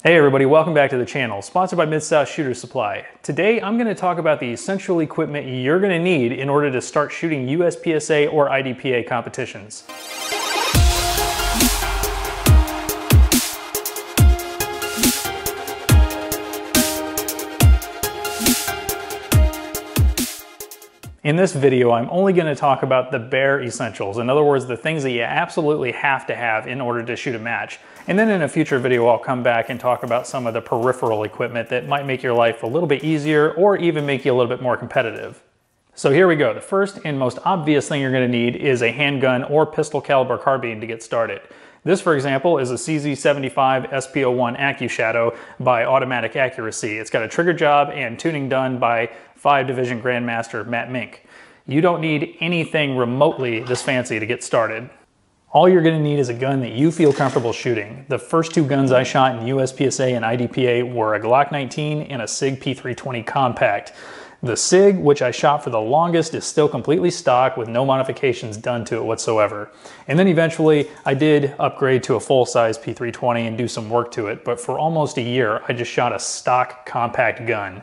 Hey everybody, welcome back to the channel, sponsored by Mid-South Shooter Supply. Today I'm going to talk about the essential equipment you're going to need in order to start shooting USPSA or IDPA competitions. In this video, I'm only going to talk about the bare essentials. In other words, the things that you absolutely have to have in order to shoot a match. And then in a future video, I'll come back and talk about some of the peripheral equipment that might make your life a little bit easier or even make you a little bit more competitive. So here we go. The first and most obvious thing you're going to need is a handgun or pistol caliber carbine to get started. This, for example, is a CZ75 SP01 Accu-Shadow by Automatic Accuracy. It's got a trigger job and tuning done by 5 Division Grandmaster Matt Mink. You don't need anything remotely this fancy to get started. All you're going to need is a gun that you feel comfortable shooting. The first two guns I shot in USPSA and IDPA were a Glock 19 and a Sig P320 compact. The Sig, which I shot for the longest, is still completely stock with no modifications done to it whatsoever. And then eventually I did upgrade to a full-size P320 and do some work to it, but for almost a year I just shot a stock compact gun.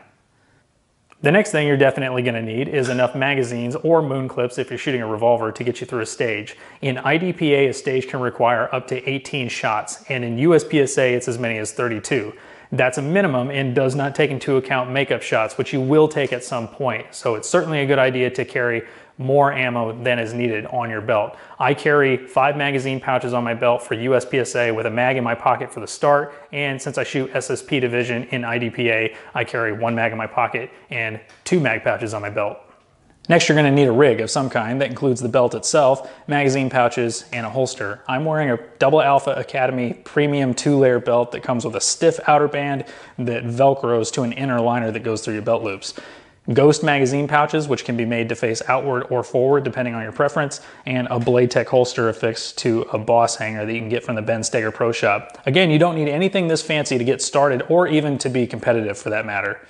The next thing you're definitely going to need is enough magazines or moon clips if you're shooting a revolver to get you through a stage. In IDPA, a stage can require up to 18 shots, and in USPSA it's as many as 32. That's a minimum and does not take into account makeup shots, which you will take at some point. So it's certainly a good idea to carry more ammo than is needed on your belt. I carry 5 magazine pouches on my belt for USPSA with a mag in my pocket for the start, and since I shoot SSP division in IDPA, I carry 1 mag in my pocket and 2 mag pouches on my belt. Next, you're going to need a rig of some kind that includes the belt itself, magazine pouches, and a holster. I'm wearing a Double Alpha Academy premium 2-layer belt that comes with a stiff outer band that velcros to an inner liner that goes through your belt loops. Ghost magazine pouches, which can be made to face outward or forward depending on your preference, and a Blade Tech holster affixed to a Boss hanger that you can get from the Ben Steger Pro Shop. Again, you don't need anything this fancy to get started or even to be competitive for that matter.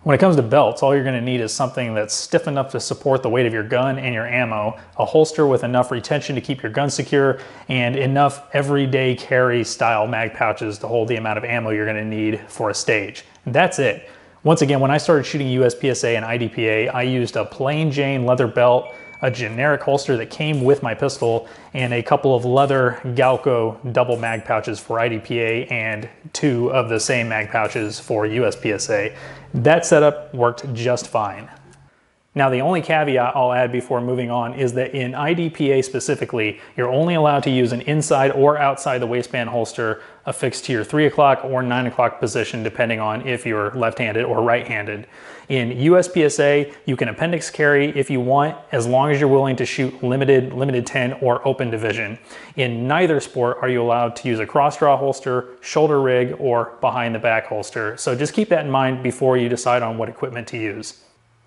When it comes to belts, all you're going to need is something that's stiff enough to support the weight of your gun and your ammo, a holster with enough retention to keep your gun secure, and enough everyday carry style mag pouches to hold the amount of ammo you're going to need for a stage. That's it. Once again, when I started shooting USPSA and IDPA, I used a plain Jane leather belt, a generic holster that came with my pistol, and a couple of leather Galco double mag pouches for IDPA and 2 of the same mag pouches for USPSA. That setup worked just fine. Now, the only caveat I'll add before moving on is that in IDPA specifically, you're only allowed to use an inside or outside the waistband holster affixed to your 3 o'clock or 9 o'clock position, depending on if you're left-handed or right-handed. In USPSA, you can appendix carry if you want, as long as you're willing to shoot limited 10, or open division. In neither sport are you allowed to use a cross-draw holster, shoulder rig, or behind-the-back holster. So just keep that in mind before you decide on what equipment to use.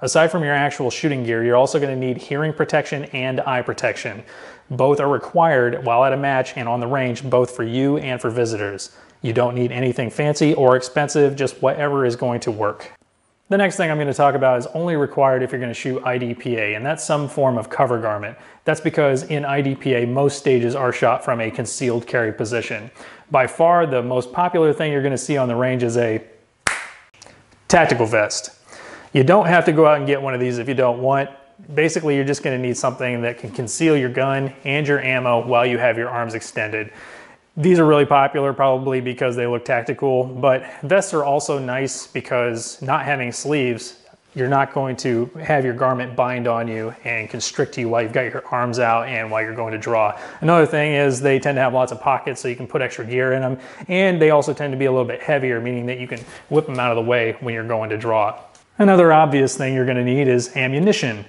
Aside from your actual shooting gear, you're also going to need hearing protection and eye protection. Both are required while at a match and on the range, both for you and for visitors. You don't need anything fancy or expensive, just whatever is going to work. The next thing I'm going to talk about is only required if you're going to shoot IDPA, and that's some form of cover garment. That's because in IDPA, most stages are shot from a concealed carry position. By far, the most popular thing you're going to see on the range is a tactical vest. You don't have to go out and get one of these if you don't want. Basically, you're just going to need something that can conceal your gun and your ammo while you have your arms extended. These are really popular probably because they look tactical, but vests are also nice because not having sleeves, you're not going to have your garment bind on you and constrict you while you've got your arms out and while you're going to draw. Another thing is they tend to have lots of pockets so you can put extra gear in them, and they also tend to be a little bit heavier, meaning that you can whip them out of the way when you're going to draw. Another obvious thing you're going to need is ammunition.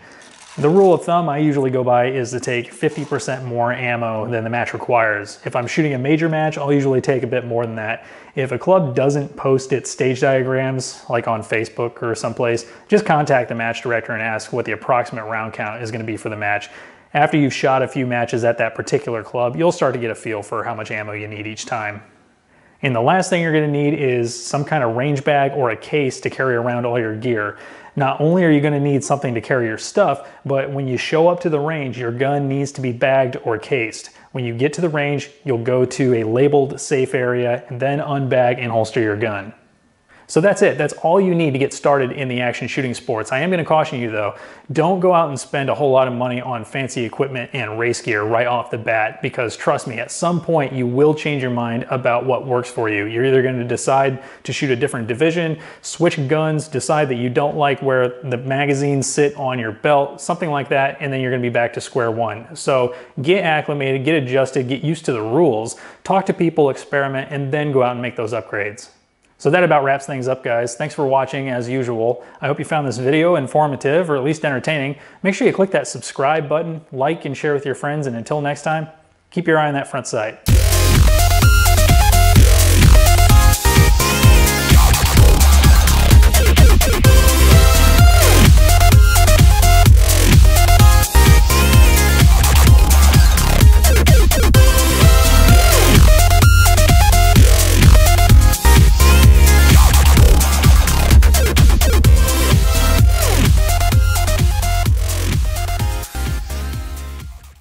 The rule of thumb I usually go by is to take 50% more ammo than the match requires. If I'm shooting a major match, I'll usually take a bit more than that. If a club doesn't post its stage diagrams, like on Facebook or someplace, just contact the match director and ask what the approximate round count is going to be for the match. After you've shot a few matches at that particular club, you'll start to get a feel for how much ammo you need each time. And the last thing you're gonna need is some kind of range bag or a case to carry around all your gear. Not only are you gonna need something to carry your stuff, but when you show up to the range, your gun needs to be bagged or cased. When you get to the range, you'll go to a labeled safe area and then unbag and holster your gun. So that's it. That's all you need to get started in the action shooting sports. I am going to caution you though, don't go out and spend a whole lot of money on fancy equipment and race gear right off the bat, because trust me, at some point you will change your mind about what works for you. You're either going to decide to shoot a different division, switch guns, decide that you don't like where the magazines sit on your belt, something like that, and then you're going to be back to square one. So get acclimated, get adjusted, get used to the rules, talk to people, experiment, and then go out and make those upgrades. So that about wraps things up, guys. Thanks for watching as usual. I hope you found this video informative or at least entertaining. Make sure you click that subscribe button, like and share with your friends, and until next time, keep your eye on that front sight.